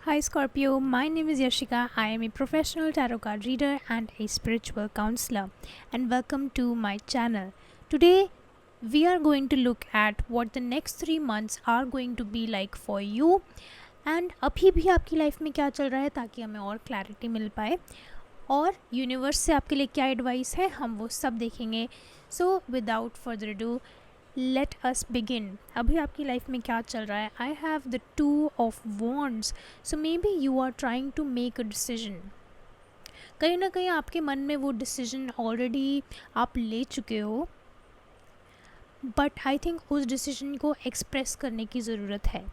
Hi Scorpio, my name is Yashika. I am a professional tarot card reader and a spiritual counselor, and welcome to my channel. Today, we are going to look at what the next 3 months are going to be like for you, and अभी भी आपकी life में क्या चल रहा है ताकि हमें और क्लैरिटी मिल पाए और यूनिवर्स से आपके लिए क्या एडवाइस है हम वो सब देखेंगे. So without further do let us begin. अभी आपकी लाइफ में क्या चल रहा है? I have the 2 of Wands. So maybe you are trying to make a decision. कहीं ना कहीं आपके मन में वो डिसीजन ऑलरेडी आप ले चुके हो, बट आई थिंक उस डिसीजन को एक्सप्रेस करने की ज़रूरत है.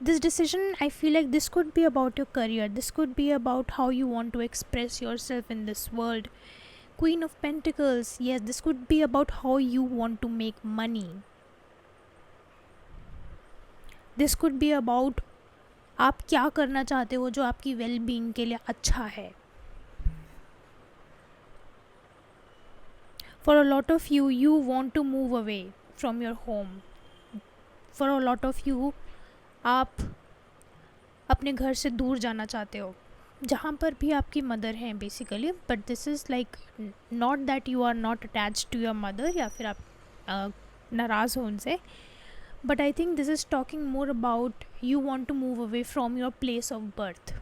This decision, I feel like this could be about your career, this could be about how you want to express yourself in this world. Queen of Pentacles, yes, this could be about how you want to make money. This could be about आप क्या करना चाहते हो जो आपकी well being के लिए अच्छा है. For a lot of you, you want to move away from your home. For a lot of you, आप अपने घर से दूर जाना चाहते हो जहाँ पर भी आपकी मदर हैं basically. But this is like not that you are not attach to your mother या फिर आप नाराज़ हो उनसे. But I think this is talking more about you want to move away from your place of birth.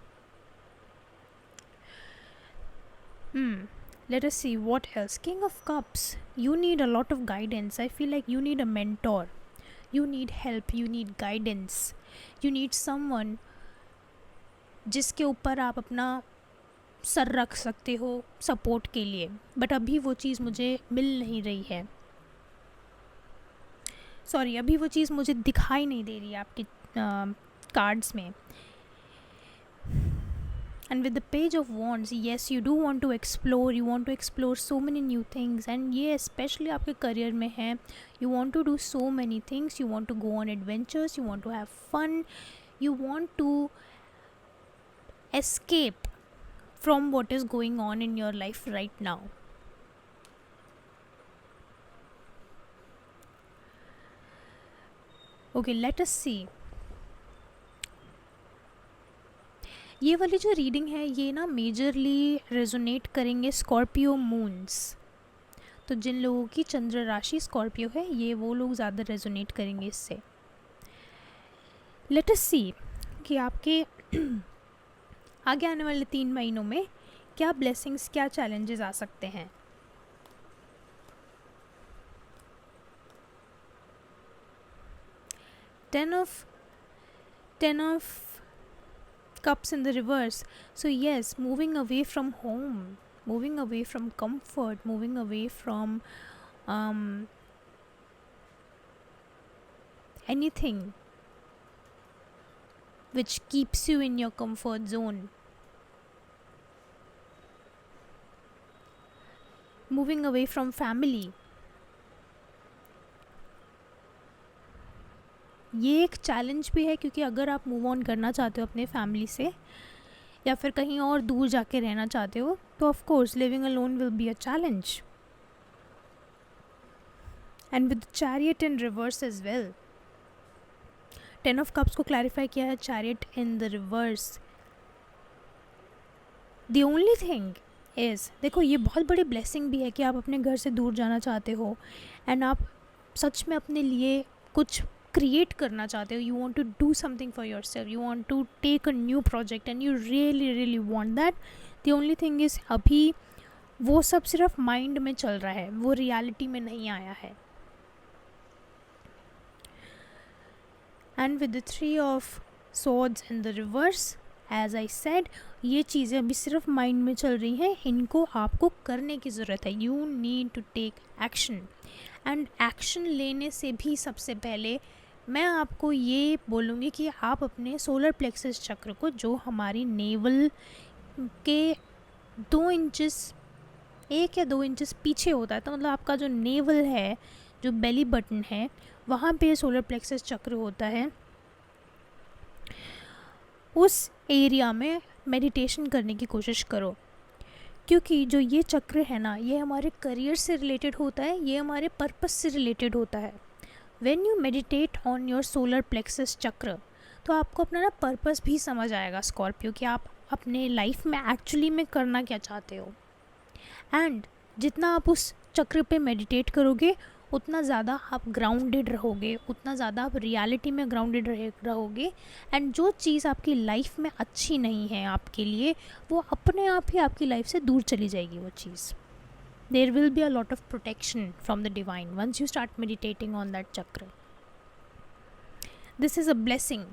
Let us see what else. King of Cups, you need a lot of guidance. I feel like you need a mentor. You need help, you need guidance, you need someone जिसके ऊपर आप अपना sir रख सकते हो support के लिए. But अभी वो चीज़ मुझे मिल नहीं रही है. सॉरी, अभी वो चीज़ मुझे दिखाई नहीं दे रही है आपके कार्ड्स में. And with the Page of Wands, yes, you do want to explore, you want to explore so many new things, and ये especially आपके करियर में है. You want to do so many things, you want to go on adventures, you want to have fun, you want to escape from what is going on in your life right now. Okay, let us see. ये वाली जो reading है ये ना majorly resonate करेंगे Scorpio moons. तो जिन लोगों की चंद्र राशि स्कॉर्पियो है ये वो लोग ज़्यादा रेजोनेट करेंगे इससे. लेट अस सी कि आपके आगे आने वाले 3 महीनों में क्या ब्लेसिंग्स, क्या चैलेंजेस आ सकते हैं. Ten of Cups in the reverse. So yes, moving away from home, moving away from comfort, moving away from anything which keeps you in your comfort zone. Moving away from family. ये एक challenge भी है क्योंकि अगर आप move on करना चाहते हो अपने फैमिली से या फिर कहीं और दूर जाके रहना चाहते हो तो of course living alone will be a challenge. And with chariot in reverse as well. 10 of Cups को क्लैरिफाई किया है chariot in the reverse. The only thing is, देखो ये बहुत बड़ी ब्लेसिंग भी है कि आप अपने घर से दूर जाना चाहते हो एंड आप सच में अपने लिए कुछ क्रिएट करना चाहते हो. You want to do something for yourself, you want to take a new project and you really really want that. The only thing is अभी वो सब सिर्फ माइंड में चल रहा है, वो रियलिटी में नहीं आया है. And with the 3 of Swords in the reverse, as I said, ये चीज़ें अभी सिर्फ माइंड में चल रही हैं, इनको आपको करने की ज़रूरत है. You need to take action. And action लेने से भी सबसे पहले मैं आपको ये बोलूँगी कि आप अपने सोलर प्लेक्सस चक्र को, जो हमारी नेवल के 2 इंचेस 1 या 2 इंचेस पीछे होता है, तो मतलब आपका जो नेवल है, जो बेली बटन है, वहाँ पे सोलर प्लेक्सस चक्र होता है. उस एरिया में मेडिटेशन करने की कोशिश करो क्योंकि जो ये चक्र है ना, ये हमारे करियर से रिलेटेड होता है, ये हमारे पर्पस से रिलेटेड होता है. When you meditate on your solar plexus chakra, तो आपको अपना ना पर्पस भी समझ आएगा स्कॉर्पियो, कि आप अपने लाइफ में एक्चुअली में करना क्या चाहते हो। एंड जितना आप उस चक्र पे मेडिटेट करोगे उतना ज़्यादा आप ग्राउंडेड रहोगे, उतना ज़्यादा आप रियलिटी में ग्राउंडेड रहोगे। एंड जो चीज़ आपकी लाइफ में अच्छी नहीं है आपके लिए, वो अपने आप ही आपकी लाइफ से दूर चली जाएगी वो चीज़। There will be a lot of protection from the divine once you start meditating on that chakra. This is a blessing.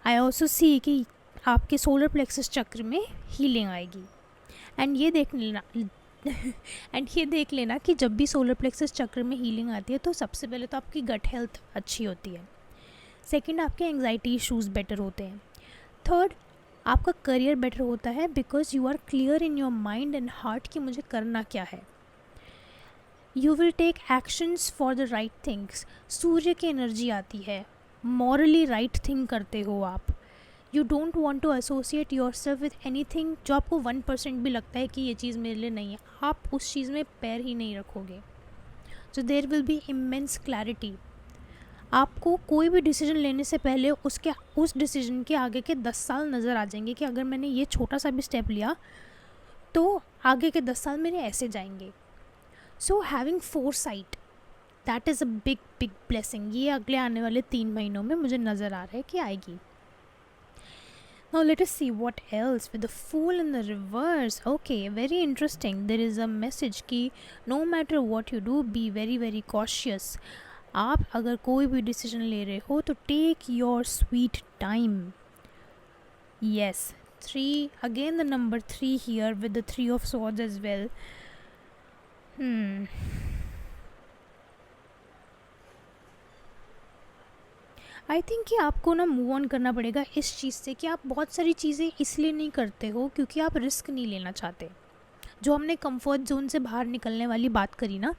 I also see कि आपके सोलर प्लेक्सस चक्र में हीलिंग आएगी। एंड ये देख लेना देख लेना कि जब भी सोलर प्लेक्सस चक्र में हीलिंग आती है तो सबसे पहले तो आपकी गट हेल्थ अच्छी होती है। सेकंड, आपके एंग्जाइटी इश्यूज़ बेटर होते हैं। थर्ड, आपका करियर बेटर होता है because you are clear in your mind and heart कि मुझे करना क्या है। You will take actions for the right things. सूर्य की एनर्जी आती है, मॉरली राइट थिंग करते हो आप। You don't want to associate yourself with anything जो आपको 1% भी लगता है कि ये चीज़ मेरे लिए नहीं है, आप उस चीज़ में पैर ही नहीं रखोगे। So there will be immense clarity. आपको कोई भी डिसीजन लेने से पहले उस डिसीजन के आगे के 10 साल नज़र आ जाएंगे कि अगर मैंने ये छोटा सा भी स्टेप लिया तो आगे के 10 साल मेरे ऐसे जाएंगे। So having foresight, that is a big big blessing. ये अगले आने वाले 3 महीनों में मुझे नज़र आ रहा है कि आएगी। Now let us see what else with the Fool in the reverse. Okay, very interesting. There is a message कि no matter what you do, be very very cautious. आप अगर कोई भी डिसीजन ले रहे हो तो take your sweet time. Yes, 3, again the number 3 here with the 3 of swords as well. I think कि आपको ना मूव ऑन करना पड़ेगा इस चीज़ से कि आप बहुत सारी चीज़ें इसलिए नहीं करते हो क्योंकि आप रिस्क नहीं लेना चाहते। जो हमने कंफर्ट जोन से बाहर निकलने वाली बात करी ना,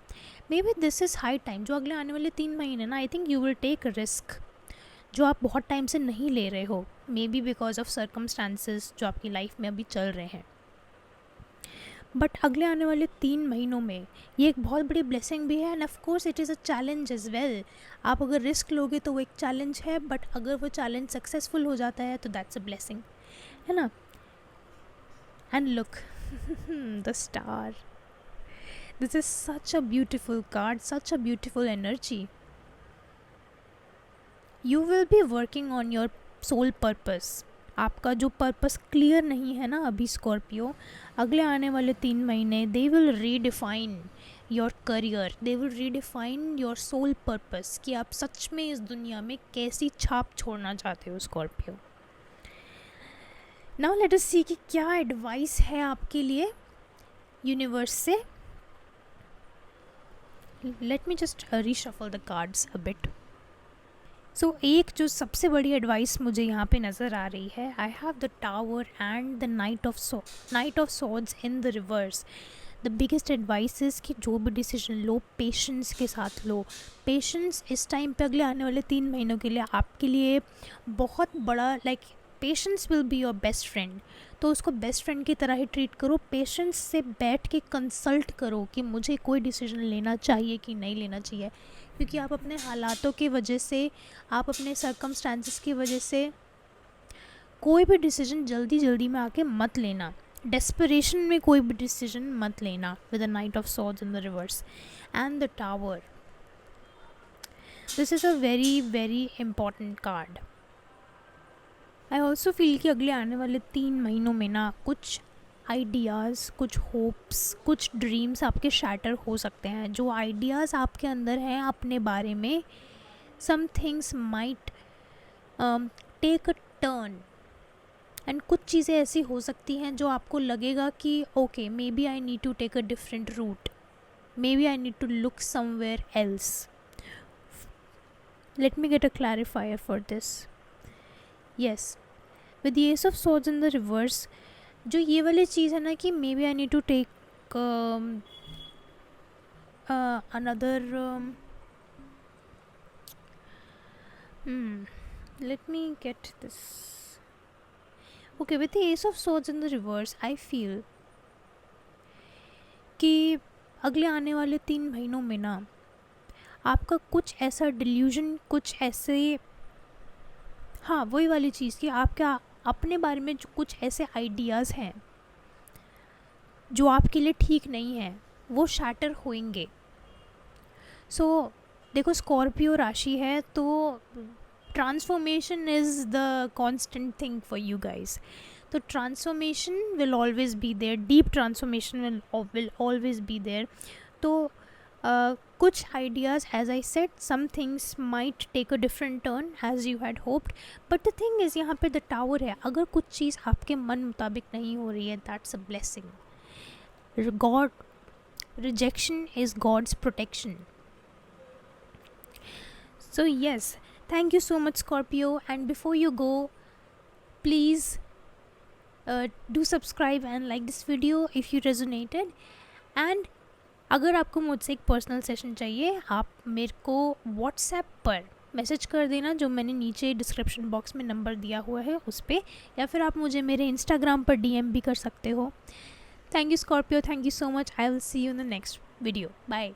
maybe this is high time. जो अगले आने वाले 3 महीने ना, I think you will take risk जो आप बहुत टाइम से नहीं ले रहे हो, maybe because of circumstances जो आपकी लाइफ में अभी चल रहे हैं। बट अगले आने वाले 3 महीनों में ये एक बहुत बड़ी ब्लेसिंग भी है and of course it is a challenge as well. आप अगर रिस्क लोगे तो वो एक चैलेंज है, बट अगर वो चैलेंज सक्सेसफुल हो जाता है तो दैट्स अ ब्लेसिंग, है ना। And look the star, this is such a beautiful card, such a beautiful energy. You will be working on your soul purpose. आपका जो पर्पस क्लियर नहीं है ना अभी स्कॉर्पियो, अगले आने वाले 3 महीने they will redefine your career, they will redefine your soul purpose कि आप सच में इस दुनिया में कैसी छाप छोड़ना चाहते हो Scorpio. Now let us see कि क्या एडवाइस है आपके लिए यूनिवर्स से। Let me just reshuffle the cards a bit. So एक जो सबसे बड़ी एडवाइस मुझे यहाँ पे नज़र आ रही है, I have the tower and the night of swords in the reverse. The biggest advice is कि जो भी डिसीजन लो पेशेंस के साथ लो। पेशेंस इस टाइम पे अगले आने वाले 3 महीनों के लिए आपके लिए बहुत बड़ा, like patience will be your best friend. तो उसको बेस्ट फ्रेंड की तरह ही ट्रीट करो। पेशेंस से बैठ के कंसल्ट करो कि मुझे कोई डिसीजन लेना चाहिए कि नहीं लेना चाहिए, क्योंकि आप अपने हालातों की वजह से, आप अपने सर्कमस्टांसेस की वजह से कोई भी डिसीजन जल्दी जल्दी में आके मत लेना। डेस्परेशन में कोई भी डिसीजन मत लेना with the night of swords in the reverse and the tower. This is a very very important card. I also feel कि अगले आने वाले 3 महीनों में ना कुछ आइडियाज़, कुछ होप्स, कुछ ड्रीम्स आपके शैटर हो सकते हैं। जो आइडियाज़ आपके अंदर हैं अपने बारे में, some things might take a turn एंड कुछ चीज़ें ऐसी हो सकती हैं जो आपको लगेगा कि okay maybe I need to take a different route, maybe I need to look somewhere else. Let me get a clarifier for this. Yes, with the ace of swords in the reverse, जो ये वाली चीज़ है ना कि maybe I need to take another, let me get this. Okay, with the ace of swords in the reverse, I feel कि अगले आने वाले 3 महीनों में ना आपका कुछ ऐसा डिल्यूजन, कुछ ऐसे हाँ, वही वाली चीज़ कि आप क्या अपने बारे में जो कुछ ऐसे आइडियाज़ हैं जो आपके लिए ठीक नहीं हैं, वो शैटर होंगे। सो देखो, स्कॉर्पियो राशि है तो transformation is the constant thing for you guys. तो transformation will always be there, deep transformation will always be there. तो कुछ ideas, as I said, some things might take a different turn as you had hoped, but the thing is यहाँ पे the tower है। अगर कुछ चीज़ आपके मन मुताबिक नहीं हो रही है, that's a blessing. God, rejection is God's protection. So yes, thank you so much Scorpio, and before you go, please do subscribe and like this video if you resonated. And अगर आपको मुझसे एक पर्सनल सेशन चाहिए, आप मेरे को WhatsApp पर message कर देना, जो मैंने नीचे डिस्क्रिप्शन बॉक्स में नंबर दिया हुआ है उस पर, या फिर आप मुझे मेरे इंस्टाग्राम पर DM भी कर सकते हो। Thank you Scorpio, thank you so much. I will see you in the next video. Bye.